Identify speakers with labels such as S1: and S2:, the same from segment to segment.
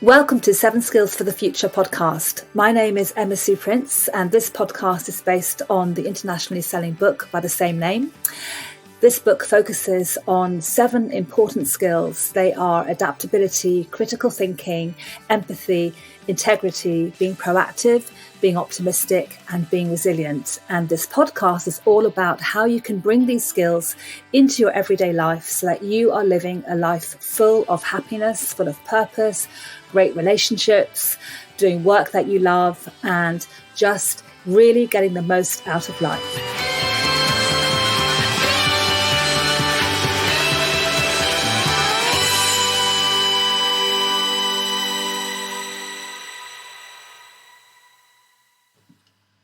S1: Welcome to 7 Skills for the Future podcast. My name is Emma Sue Prince, and this podcast is based on the internationally selling book by the same name. This book focuses on 7 important skills. They are adaptability, critical thinking, empathy, integrity, being proactive, being optimistic, and being resilient. And this podcast is all about how you can bring these skills into your everyday life so that you are living a life full of happiness, full of purpose, great relationships, doing work that you love, and just really getting the most out of life.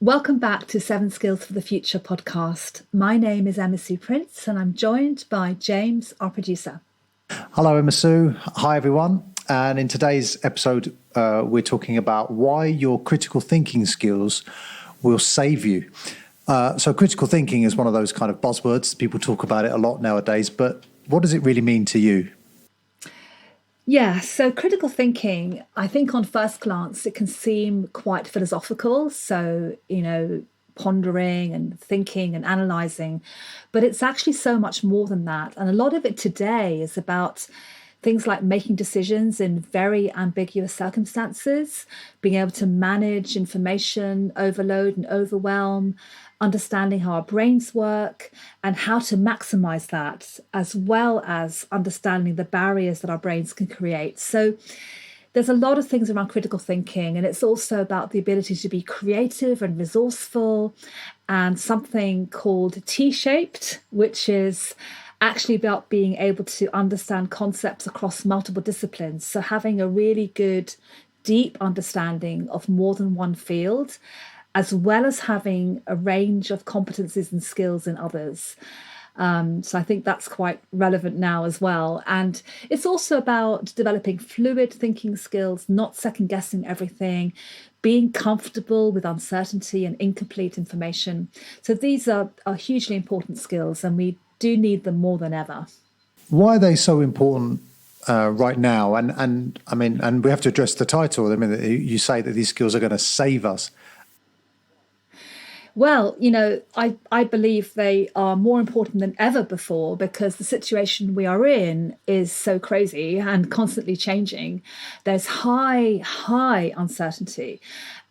S1: Welcome back to 7 Skills for the Future podcast. My name is Emma Sue Prince, and I'm joined by James, our producer.
S2: Hello, Emma Sue. Hi, everyone. And in today's episode, we're talking about why your critical thinking skills will save you. So critical thinking is one of those kind of buzzwords. People talk about it a lot nowadays, but what does it really mean to you?
S1: Yeah, so critical thinking, I think on first glance, it can seem quite philosophical. So, pondering and thinking and analysing, but it's actually so much more than that. And a lot of it today is about things like making decisions in very ambiguous circumstances, being able to manage information overload and overwhelm, understanding how our brains work and how to maximize that, as well as understanding the barriers that our brains can create. So there's a lot of things around critical thinking, and it's also about the ability to be creative and resourceful, and something called T-shaped, which is actually about being able to understand concepts across multiple disciplines. So having a really good, deep understanding of more than one field, as well as having a range of competencies and skills in others. So I think that's quite relevant now as well. And it's also about developing fluid thinking skills, not second guessing everything, being comfortable with uncertainty and incomplete information. So these are hugely important skills, and we do need them more than ever.
S2: Why are they so important right now? And we have to address the title. I mean, you say that these skills are going to save us.
S1: Well, I believe they are more important than ever before, because the situation we are in is so crazy and constantly changing. There's high uncertainty.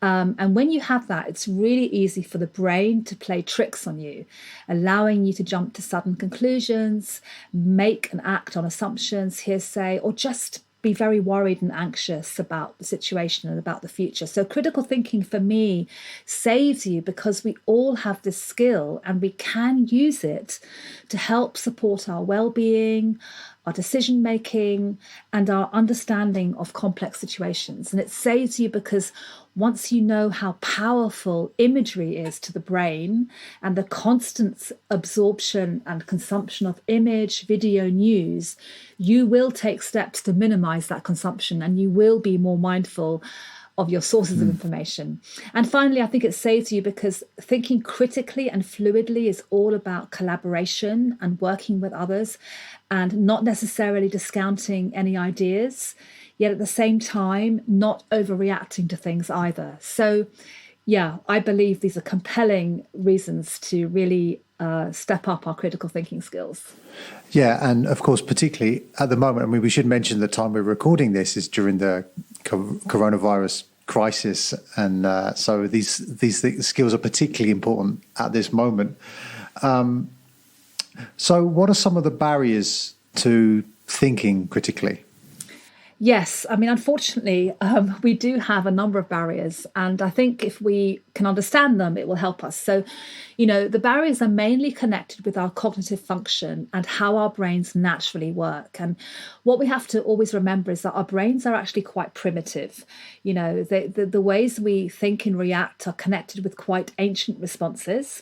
S1: And when you have that, it's really easy for the brain to play tricks on you, allowing you to jump to sudden conclusions, make and act on assumptions, hearsay, or just be very worried and anxious about the situation and about the future. So critical thinking for me saves you, because we all have this skill and we can use it to help support our well-being, our decision making, and our understanding of complex situations. And it saves you because once you know how powerful imagery is to the brain and the constant absorption and consumption of image, video, news, you will take steps to minimize that consumption, and you will be more mindful of your sources of information. And finally, I think it saves you because thinking critically and fluidly is all about collaboration and working with others, and not necessarily discounting any ideas, yet at the same time, not overreacting to things either. So, yeah, I believe these are compelling reasons to really step up our critical thinking skills.
S2: Yeah, and of course, particularly at the moment, I mean, we should mention the time we're recording this is during the coronavirus crisis, and so these skills are particularly important at this moment. So what are some of the barriers to thinking critically?
S1: Yes, I mean, unfortunately, we do have a number of barriers, and I think if we can understand them, it will help us. So, the barriers are mainly connected with our cognitive function and how our brains naturally work. And what we have to always remember is that our brains are actually quite primitive. The ways we think and react are connected with quite ancient responses.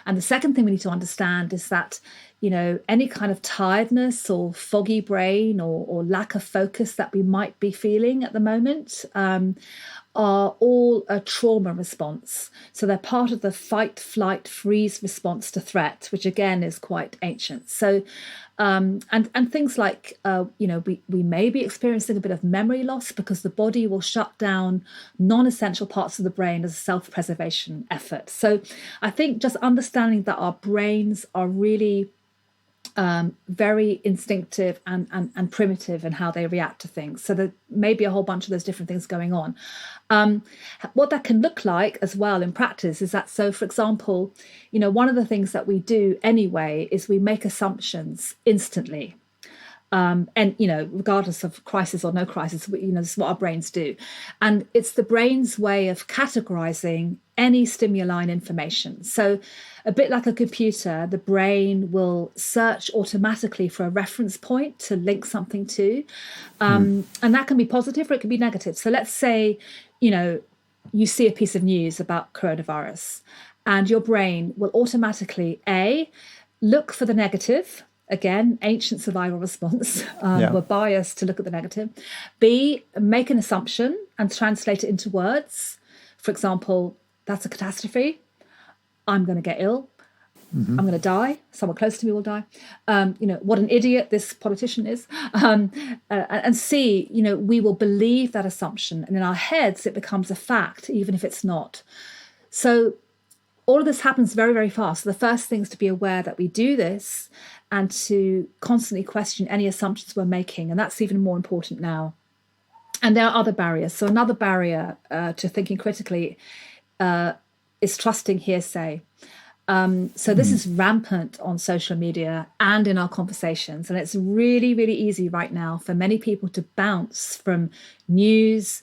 S1: And the second thing we need to understand is that any kind of tiredness or foggy brain or lack of focus that we might be feeling at the moment are all a trauma response. So they're part of the fight, flight, freeze response to threat, which again is quite ancient. So And things like, we may be experiencing a bit of memory loss because the body will shut down non-essential parts of the brain as a self-preservation effort. So I think just understanding that our brains are really very instinctive and primitive in how they react to things. So there may be a whole bunch of those different things going on. What that can look like as well in practice is that, so for example, one of the things that we do anyway is we make assumptions instantly. And regardless of crisis or no crisis, this is what our brains do. And it's the brain's way of categorizing any stimuli and information. So a bit like a computer, the brain will search automatically for a reference point to link something to. And that can be positive or it can be negative. So let's say, you see a piece of news about coronavirus and your brain will automatically, A, look for the negative. Again, ancient survival response. We're biased to look at the negative. B, make an assumption and translate it into words. For example, that's a catastrophe. I'm going to get ill. I'm going to die. Someone close to me will die. What an idiot this politician is. And C, we will believe that assumption. And in our heads, it becomes a fact, even if it's not. So all of this happens very, very fast. So the first thing is to be aware that we do this and to constantly question any assumptions we're making. And that's even more important now. And there are other barriers. So another barrier to thinking critically is trusting hearsay. So this is rampant on social media and in our conversations. And it's really, really easy right now for many people to bounce from news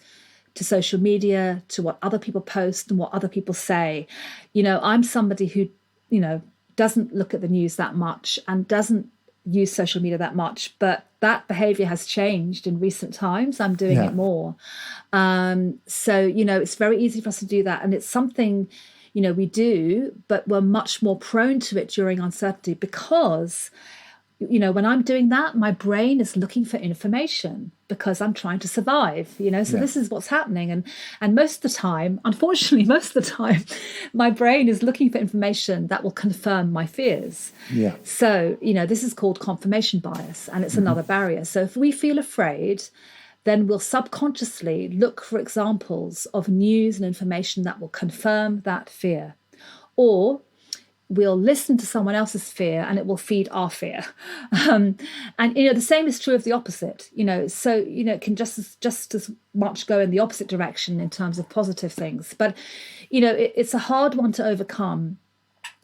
S1: to social media, to what other people post and what other people say. I'm somebody who, doesn't look at the news that much and doesn't use social media that much, but that behavior has changed in recent times. I'm doing it more. So, it's very easy for us to do that. And it's something, we do, but we're much more prone to it during uncertainty because, when I'm doing that, my brain is looking for information because I'm trying to survive, so this is what's happening. And most of the time, unfortunately, my brain is looking for information that will confirm my fears. Yeah. So, this is called confirmation bias, and it's another barrier. So if we feel afraid, then we'll subconsciously look for examples of news and information that will confirm that fear. Or we'll listen to someone else's fear and it will feed our fear. And, the same is true of the opposite, so, it can just as much go in the opposite direction in terms of positive things. But, it's a hard one to overcome.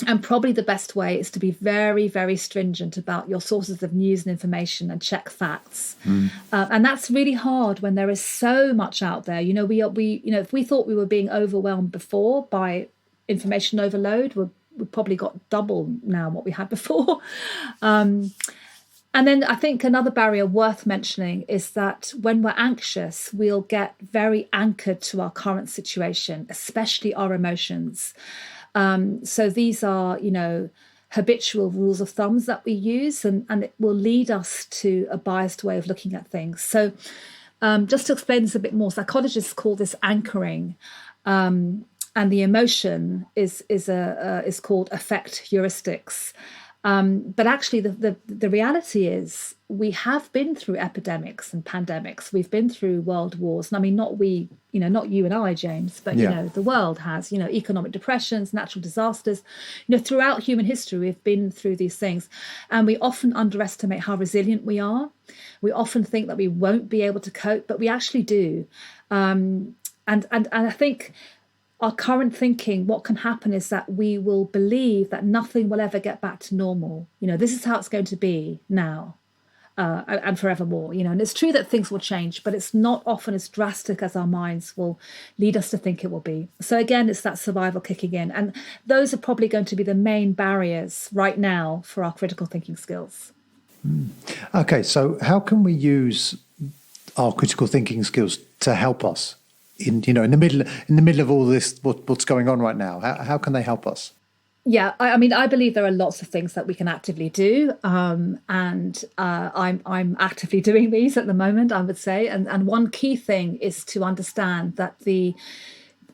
S1: And probably the best way is to be very, very stringent about your sources of news and information and check facts. And that's really hard when there is so much out there. If we thought we were being overwhelmed before by information overload, we've probably got double now what we had before. And then I think another barrier worth mentioning is that when we're anxious, we'll get very anchored to our current situation, especially our emotions. So these are, habitual rules of thumbs that we use, and it will lead us to a biased way of looking at things. So just to explain this a bit more, psychologists call this anchoring. And the emotion is called affect heuristics. But actually, the reality is we have been through epidemics and pandemics. We've been through world wars. And I mean, not you and I, James, but, the world has, economic depressions, natural disasters. Throughout human history, we've been through these things. And we often underestimate how resilient we are. We often think that we won't be able to cope, but we actually do. And I think our current thinking, what can happen is that we will believe that nothing will ever get back to normal. This is how it's going to be now and forevermore. And it's true that things will change, but it's not often as drastic as our minds will lead us to think it will be. So again, it's that survival kicking in. And those are probably going to be the main barriers right now for our critical thinking skills.
S2: Okay, so how can we use our critical thinking skills to help us in the middle of all this, what's going on right now? How can they help us?
S1: Yeah, I believe there are lots of things that we can actively do, and I'm actively doing these at the moment, I would say. And one key thing is to understand that the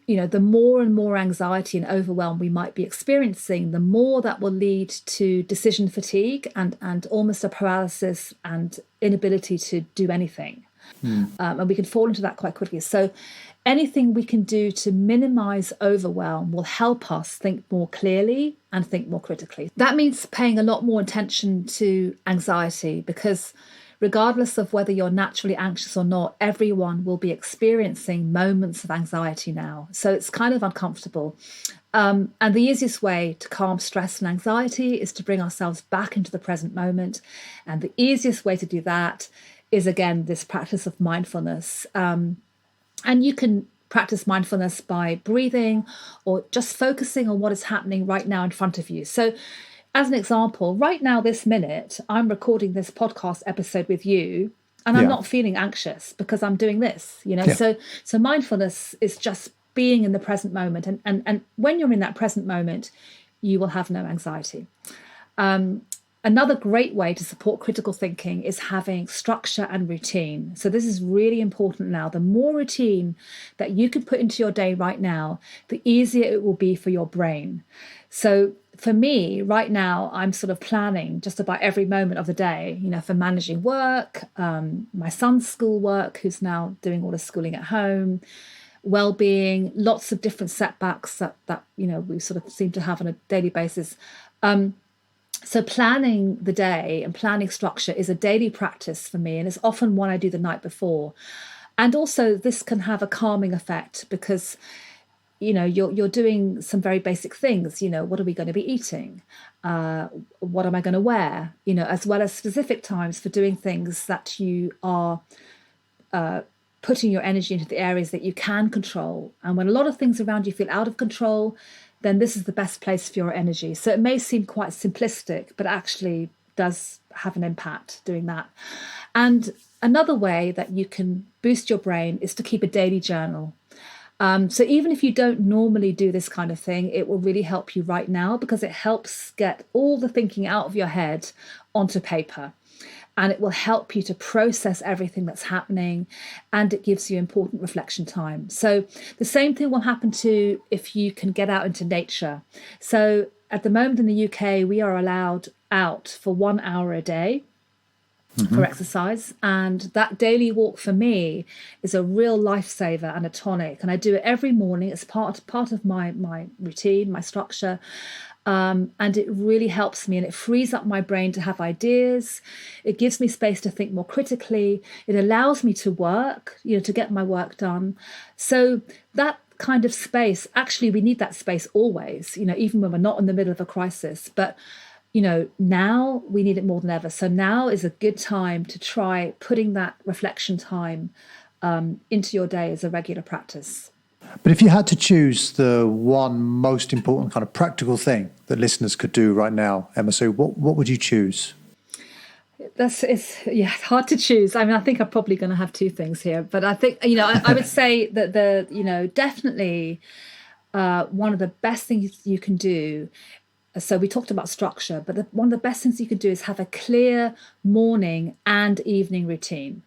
S1: the more and more anxiety and overwhelm we might be experiencing, the more that will lead to decision fatigue and almost a paralysis and inability to do anything. And we can fall into that quite quickly. So anything we can do to minimize overwhelm will help us think more clearly and think more critically. That means paying a lot more attention to anxiety, because regardless of whether you're naturally anxious or not, everyone will be experiencing moments of anxiety now. So it's kind of uncomfortable. And the easiest way to calm stress and anxiety is to bring ourselves back into the present moment. And the easiest way to do that is, again, this practice of mindfulness. And you can practice mindfulness by breathing or just focusing on what is happening right now in front of you. So as an example, right now, this minute, I'm recording this podcast episode with you, and I'm not feeling anxious because I'm doing this, So mindfulness is just being in the present moment. And when you're in that present moment, you will have no anxiety. Another great way to support critical thinking is having structure and routine. So this is really important now. The more routine that you can put into your day right now, the easier it will be for your brain. So for me, right now, I'm sort of planning just about every moment of the day, for managing work, my son's schoolwork, who's now doing all his schooling at home, well-being, lots of different setbacks that we sort of seem to have on a daily basis. So planning the day and planning structure is a daily practice for me, and it's often one I do the night before. And also this can have a calming effect because, you're doing some very basic things. What are we going to be eating? What am I going to wear? As well as specific times for doing things that you are putting your energy into the areas that you can control. And when a lot of things around you feel out of control, then this is the best place for your energy. So it may seem quite simplistic, but actually does have an impact doing that. And another way that you can boost your brain is to keep a daily journal. So even if you don't normally do this kind of thing, it will really help you right now because it helps get all the thinking out of your head onto paper. And it will help you to process everything that's happening, and it gives you important reflection time. So the same thing will happen too if you can get out into nature. So at the moment in the UK, we are allowed out for 1 hour a day for exercise. And that daily walk for me is a real lifesaver and a tonic. And I do it every morning. It's part of my routine, my structure. And it really helps me, and it frees up my brain to have ideas. It gives me space to think more critically. It allows me to work, to get my work done. So that kind of space, actually, we need that space always, even when we're not in the middle of a crisis. But, now we need it more than ever. So now is a good time to try putting that reflection time into your day as a regular practice.
S2: But if you had to choose the one most important kind of practical thing that listeners could do right now, Emma Sue, what would you choose?
S1: It's hard to choose. I mean, I think I'm probably going to have two things here, but I think, I would say that definitely one of the best things you can do. So we talked about structure, but one of the best things you can do is have a clear morning and evening routine.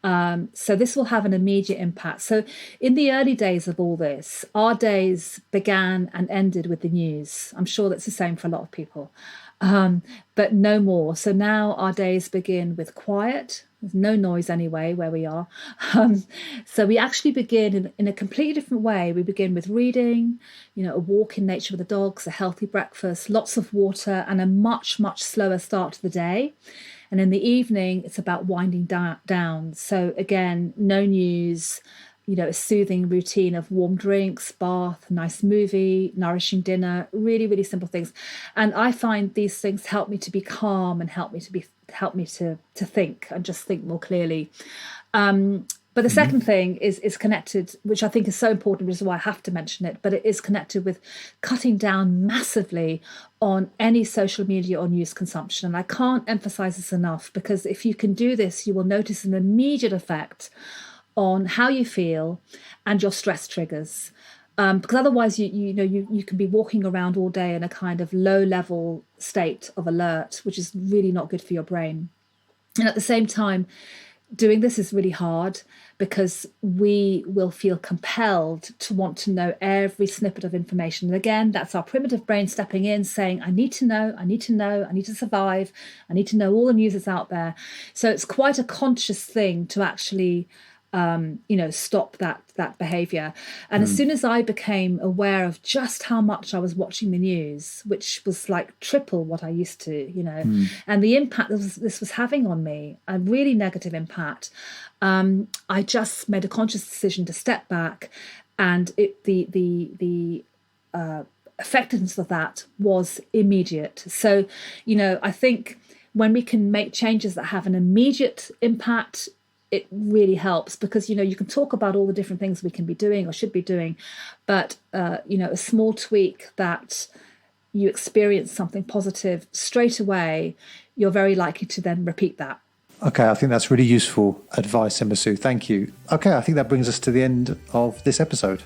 S1: So this will have an immediate impact. So in the early days of all this, our days began and ended with the news. I'm sure that's the same for a lot of people, but no more. So now our days begin with quiet. There's no noise anyway where we are. So we actually begin in a completely different way. We begin with reading, a walk in nature with the dogs, a healthy breakfast, lots of water, and a much, much slower start to the day. And in the evening, it's about winding down. So again, no news, a soothing routine of warm drinks, bath, nice movie, nourishing dinner, really, really simple things. And I find these things help me to be calm and help me to think and just think more clearly. But the second thing is connected, which I think is so important, which is why I have to mention it, but it is connected with cutting down massively on any social media or news consumption. And I can't emphasize this enough, because if you can do this, you will notice an immediate effect on how you feel and your stress triggers. Because otherwise, you can be walking around all day in a kind of low-level state of alert, which is really not good for your brain. And at the same time, doing this is really hard because we will feel compelled to want to know every snippet of information. And again, that's our primitive brain stepping in saying, I need to know, I need to know, I need to survive, I need to know all the news that's out there. So it's quite a conscious thing to actually stop that behavior. And as soon as I became aware of just how much I was watching the news, which was like triple what I used to, and the impact this was having on me, a really negative impact, I just made a conscious decision to step back, and the effectiveness of that was immediate. So, I think when we can make changes that have an immediate impact, it really helps, because you can talk about all the different things we can be doing or should be doing, but a small tweak that you experience something positive straight away, you're very likely to then repeat that.
S2: Okay, I think that's really useful advice, Emma Sue. Thank you. Okay, I think that brings us to the end of this episode.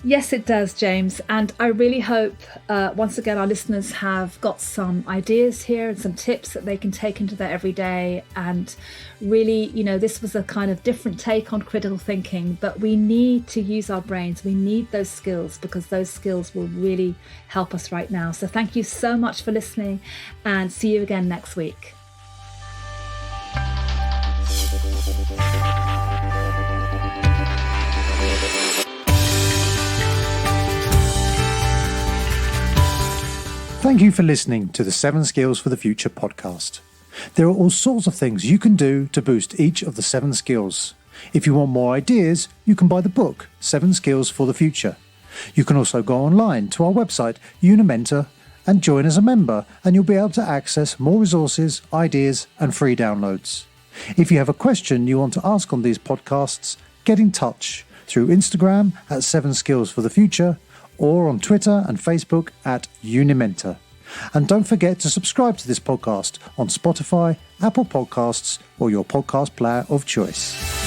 S1: Yes, it does, James. And I really hope, once again, our listeners have got some ideas here and some tips that they can take into their everyday. And really, this was a kind of different take on critical thinking, but we need to use our brains. We need those skills, because those skills will really help us right now. So thank you so much for listening, and see you again next week.
S2: Thank you for listening to the 7 Skills for the Future podcast. There are all sorts of things you can do to boost each of the 7 skills. If you want more ideas, you can buy the book, 7 Skills for the Future. You can also go online to our website, Unimentor, and join as a member, and you'll be able to access more resources, ideas, and free downloads. If you have a question you want to ask on these podcasts, get in touch through Instagram at 7 Skills for the Future, or on Twitter and Facebook at Unimentor. And don't forget to subscribe to this podcast on Spotify, Apple Podcasts, or your podcast player of choice.